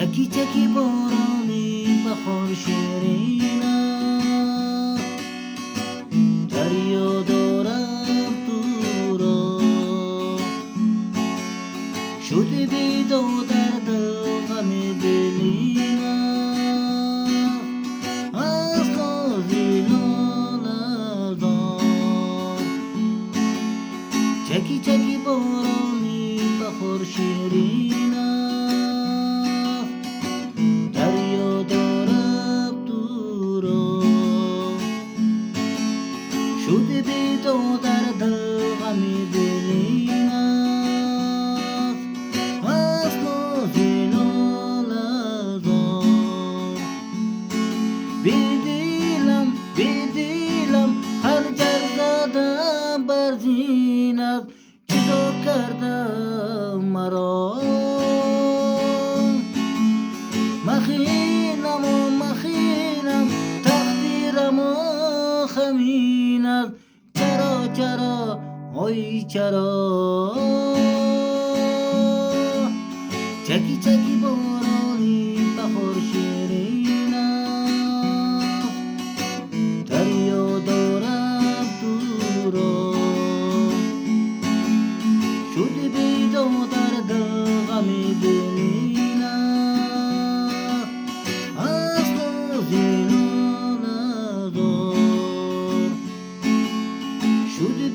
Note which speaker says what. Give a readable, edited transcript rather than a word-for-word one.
Speaker 1: چکی چکی بارانی بخور شیرینم، دریا دارم تو را شده بیدو درد غم دلینم، از نازیلان ازان چکی چکی بارانی بخور شیرینم، دریا دارم تو را شده بیدو درد غم دلینم، از نازیلان ازان بیدیلم هر جر زدم بر زینت، جدا کردم مرا مخینم تقدیرم و خمینت، چرا آی چرا چکی چکی بارانی بخور شیرینم، دریا دارم تو را شده بیدو درد غم دلینم، از نازیلان ازان شده